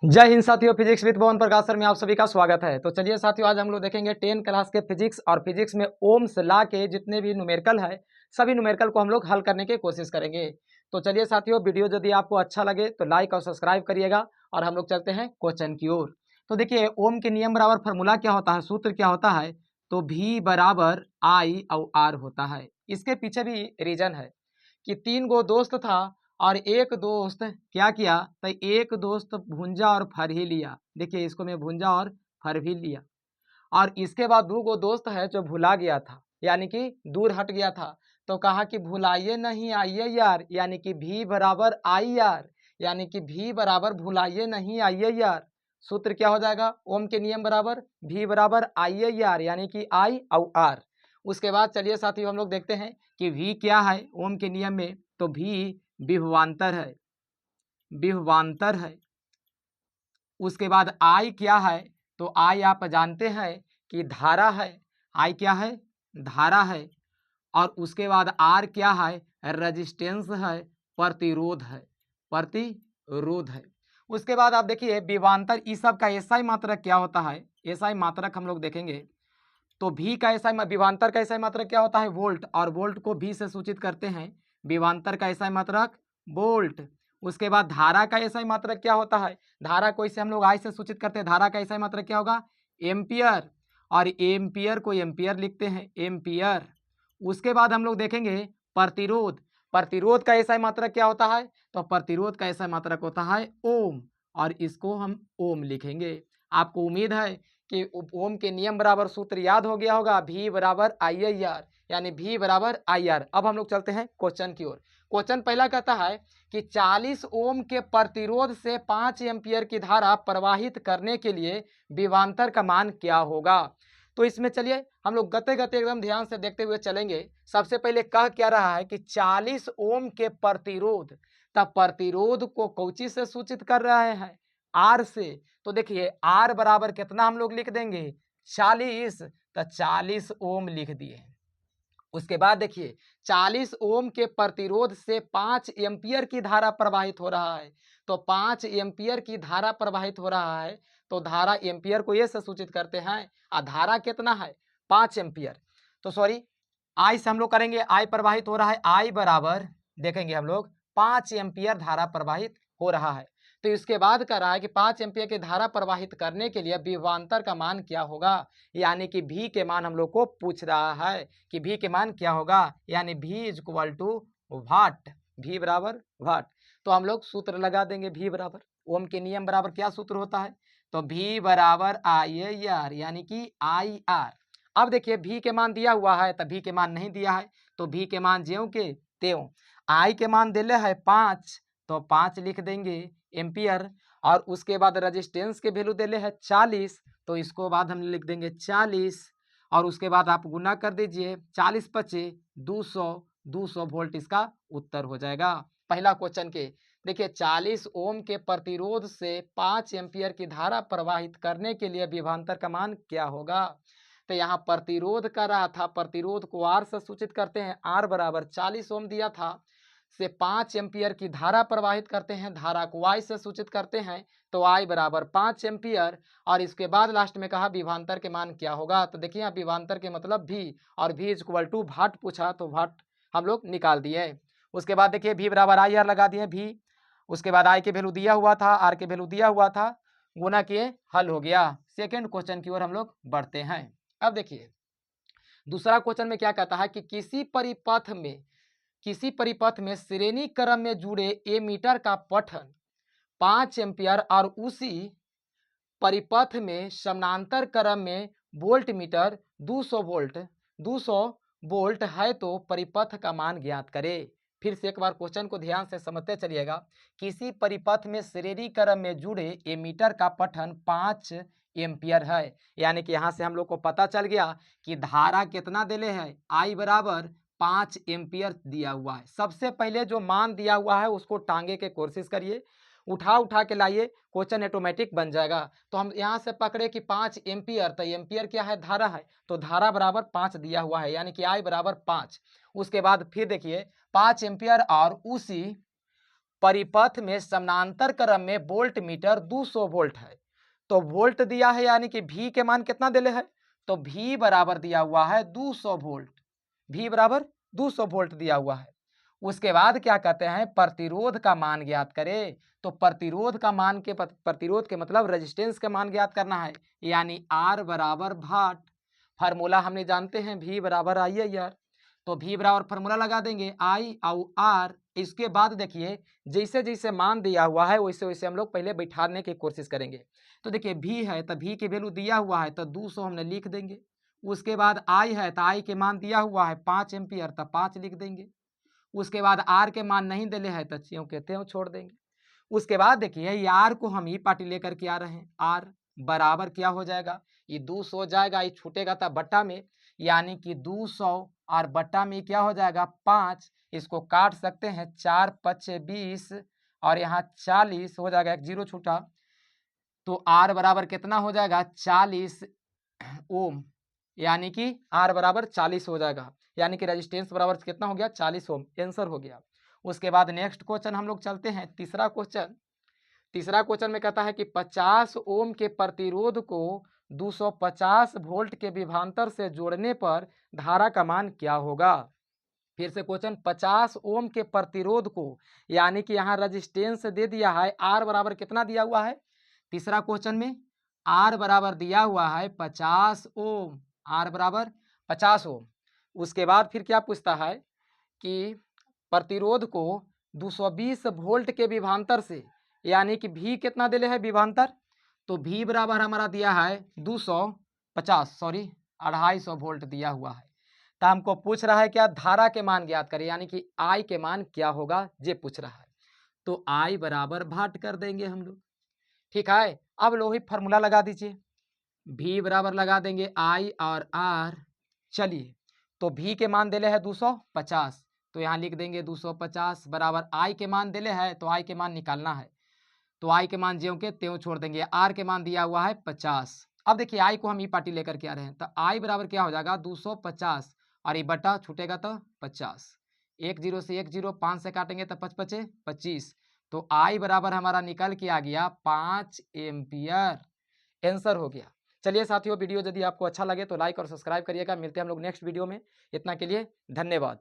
जय हिंद साथियों, physics with Pawan Prakash sir में आप सभी का स्वागत है। तो चलिए साथियों, आज हम लोग देखेंगे 10 क्लास के फिजिक्स और फिजिक्स में ओम्स लॉ के जितने भी न्यूमेरिकल है सभी न्यूमेरिकल को हम लोग हल करने की कोशिश करेंगे। तो चलिए साथियों, वीडियो यदि आपको अच्छा लगे तो लाइक और सब्सक्राइब करिएगा और हम लोग चलते हैं क्वेश्चन की ओर। तो देखिए, ओम के नियम बराबर फार्मूला क्या होता है, सूत्र क्या होता है, तो V बराबर I और R होता है। इसके पीछे भी रीजन है कि 3 गो दोस्त था और एक दोस्त क्या किया, तो एक दोस्त भुंजा और फर ही लिया। देखिए, इसको मैं भुंजा और फर भी लिया और इसके बाद 2 गो दोस्त है जो भुला गया था, यानी कि दूर हट गया था। तो कहा कि भुलाइए नहीं आइए यार, यानी कि भी बराबर आई यार, यानी कि भी बराबर भुलाइए नहीं आइए यार। सूत्र क्या हो जाएगा, ओम के नियम बराबर भी बराबर आइए यार, यानी कि आई और आर। उसके बाद चलिए साथियों, हम लोग देखते हैं कि भी क्या है ओम के नियम में, तो भी विभवांतर है, विभवांतर है। उसके बाद आई क्या है, तो आई आप जानते हैं कि धारा है। आई क्या है, धारा है। और उसके बाद आर क्या है, रेजिस्टेंस है, प्रतिरोध है, प्रतिरोध है। उसके बाद आप देखिए विभवांतर, इस सब का एसआई मात्रक क्या होता है, एसआई मात्रक हम लोग देखेंगे। तो भी का एसआई विभवांतर का एसआई मात्रक क्या होता है, वोल्ट, और वोल्ट को भी से सूचित करते हैं। विभवांतर का एसआई मात्रक वोल्ट। उसके बाद धारा का एसआई मात्रक क्या होता है, धारा को इसे हम लोग आई से सूचित करते हैं। धारा का एसआई मात्रक क्या होगा, एम्पियर, और एम्पियर को एम्पियर लिखते हैं, एम्पियर। उसके बाद हम लोग देखेंगे प्रतिरोध। प्रतिरोध का एसआई मात्रक क्या होता है, तो प्रतिरोध का एसआई मात्रक होता है ओम, और इसको हम ओम लिखेंगे। आपको उम्मीद है कि ओम के नियम बराबर सूत्र याद हो गया होगा, भी बराबर आई आई आर, यानी भी बराबर आई आर। अब हम लोग चलते हैं क्वेश्चन की ओर। क्वेश्चन पहला कहता है कि 40 ओम के प्रतिरोध से 5 एम्पियर की धारा प्रवाहित करने के लिए विभवांतर का मान क्या होगा। तो इसमें चलिए हम लोग गते गते एकदम ध्यान से देखते हुए चलेंगे। सबसे पहले कह क्या रहा है कि 40 ओम के प्रतिरोध, तब प्रतिरोध को कौची से सूचित कर रहे हैं, आर से। तो देखिए आर बराबर कितना हम लोग लिख देंगे, 40, तो 40 ओम लिख दिए। उसके बाद देखिए 40 ओम के प्रतिरोध से 5 एम्पियर की धारा प्रवाहित हो रहा है। तो 5 एम्पियर की धारा प्रवाहित हो रहा है, तो धारा एम्पियर को ये से सूचित करते हैं, और धारा कितना है, 5 एम्पियर। तो सॉरी, आई से हम लोग करेंगे, आई प्रवाहित हो रहा है, आई बराबर देखेंगे हम लोग 5 एम्पियर धारा प्रवाहित हो रहा है। तो इसके बाद कह रहा है कि 5 एम्पियर की धारा प्रवाहित करने के लिए विभवांतर का मान क्या होगा, यानी कि भी के मान हम लोग को पूछ रहा है कि भी के मान क्या होगा, यानी भी इज इक्वल टू वाट, भी बराबर वाट। तो हम लोग सूत्र लगा देंगे, भी बराबर ओम के नियम बराबर क्या सूत्र होता है, तो भी बराबर आई आर, यानी कि आई आर। अब देखिए भी के मान दिया हुआ है, तो भी के मान नहीं दिया है, तो भी के मान ज्यों के त्यों। आई के मान दिले है 5, तो 5 लिख देंगे एम्पियर। और उसके बाद रेजिस्टेंस के वैल्यू दिले है 40, तो इसको बाद हम लिख देंगे 40। और उसके बाद आप गुना कर दीजिए, 40 पचे 200, 200 वोल्ट इसका उत्तर हो जाएगा पहला क्वेश्चन के। देखिए 40 ओम के प्रतिरोध से 5 एम्पियर की धारा प्रवाहित करने के लिए विभवांतर का मान क्या होगा। तो यहाँ प्रतिरोध कर रहा था, प्रतिरोध को आर से सूचित करते हैं, आर बराबर 40 ओम दिया था, से 5 एम्पियर की धारा प्रवाहित करते हैं, धारा को आई से सूचित करते हैं, तो आई बराबर 5 एम्पियर। और इसके बाद लास्ट में कहा विभवांतर के मान क्या होगा। तो देखिए यहाँ विभवांतर के मतलब भी, और भी इज इक्वल टू वाट पूछा, तो वाट हम लोग निकाल दिए। उसके बाद देखिए भी बराबर आई आर लगा दिए भी। उसके बाद आई के वैल्यू दिया हुआ था, आर के वैल्यू दिया हुआ था, गुना किए, हल हो गया। सेकेंड क्वेश्चन की ओर हम लोग बढ़ते हैं। अब देखिए दूसरा क्वेश्चन में क्या कहता है कि किसी परिपथ में श्रेणी क्रम में जुड़े एमीटर का पठन 5 एम्पियर और उसी परिपथ में समानांतर क्रम में वोल्ट मीटर 200 वोल्ट है, तो परिपथ का मान ज्ञात करें। फिर से एक बार क्वेश्चन को ध्यान से समझते चलिएगा। किसी परिपथ में श्रेणी क्रम में जुड़े एमीटर का पठन 5 एम्पियर है, यानी कि यहाँ से हम लोग को पता चल गया कि धारा कितना दिले है, आई बराबर 5 एम्पियर दिया हुआ है। सबसे पहले जो मान दिया हुआ है उसको टांगे के कोशिश करिए, उठा उठा के लाइए, क्वेश्चन ऑटोमेटिक बन जाएगा। तो हम यहाँ से पकड़े कि 5 एम्पियर, तो एम्पियर क्या है, धारा है, तो धारा बराबर 5 दिया हुआ है, यानी कि आई बराबर 5। उसके बाद फिर देखिए 5 एम्पियर और उसी परिपथ में समानांतर क्रम में वोल्ट मीटर 200 वोल्ट है। तो वोल्ट दिया है यानी कि V के मान कितना दिले है, तो V बराबर दिया हुआ है 200 वोल्ट, V बराबर 200 वोल्ट दिया हुआ है। उसके बाद क्या कहते हैं, प्रतिरोध का मान ज्ञात करें। तो प्रतिरोध का मान के प्रतिरोध के मतलब रेजिस्टेंस का मान ज्ञात करना है, यानी R बराबर भाट। फार्मूला हमने जानते हैं V बराबर IR। तो V बराबर फार्मूला लगा देंगे I और R। इसके बाद देखिए जैसे जैसे मान दिया हुआ है वैसे वैसे हम लोग पहले बैठाने की कोशिश करेंगे। तो देखिए V है तो V की वैल्यू दिया हुआ है तो 200 हमने लिख देंगे। उसके बाद I है तो I के मान दिया हुआ है 5 एम्पियर तो 5 लिख देंगे। उसके बाद R के मान नहीं दिले है तो त्यों के त्यों छोड़ देंगे। उसके बाद देखिए ये R को हम ही पार्टी लेकर के आ रहे हैं, R बराबर क्या हो जाएगा, ये 200 हो जाएगा, ये छूटेगा था बट्टा में, यानी कि 200 और बट्टा में क्या हो जाएगा 5। इसको काट सकते हैं 4 5 20 और यहाँ 40 हो जाएगा, एक जीरो छूटा। तो R बराबर कितना हो जाएगा 40 ओम, यानी कि R बराबर 40 हो जाएगा, यानी कि रेजिस्टेंस बराबर कितना हो गया 40 ओम, आंसर हो गया। उसके बाद नेक्स्ट क्वेश्चन हम लोग चलते हैं, तीसरा क्वेश्चन। तीसरा क्वेश्चन में कहता है कि 50 ओम के प्रतिरोध को 250 वोल्ट के विभवांतर से जोड़ने पर धारा का मान क्या होगा। फिर से क्वेश्चन, 50 ओम के प्रतिरोध को, यानी कि यहाँ रेजिस्टेंस दे दिया है R बराबर कितना दिया हुआ है, तीसरा क्वेश्चन में R बराबर दिया हुआ है 50 ओम, R बराबर 50 ओम। उसके बाद फिर क्या पूछता है कि प्रतिरोध को 220 वोल्ट के विभवांतर से, यानी कि V कितना दिले है विभवांतर, तो V बराबर हमारा दिया है 250 वोल्ट दिया हुआ है। तो हमको पूछ रहा है क्या, धारा के मान ज्ञात करें, यानी कि I के मान क्या होगा ये पूछ रहा है। तो I बराबर भाट कर देंगे हम लोग, ठीक है। अब लोही फार्मूला लगा दीजिए, V बराबर लगा देंगे I और R। चलिए तो V के मान दिले है 250, तो यहाँ लिख देंगे 250 बराबर I के मान दिले है, तो I के मान निकालना है, तो I के मान ज्यों के त्यों छोड़ देंगे। R के मान दिया हुआ है 50। अब देखिए I को हम ई पार्टी लेकर के आ रहे हैं, तो I बराबर क्या हो जाएगा 250 और ये बटा छूटेगा तो 50, एक जीरो से एक जीरो, 5 से काटेंगे तो 5 5 25, तो I बराबर हमारा निकल के आ गया 5 एम्पियर, आंसर हो गया। चलिए साथियों, वीडियो यदि आपको अच्छा लगे तो लाइक और सब्सक्राइब करिएगा। मिलते हैं हम लोग नेक्स्ट वीडियो में, इतना के लिए धन्यवाद।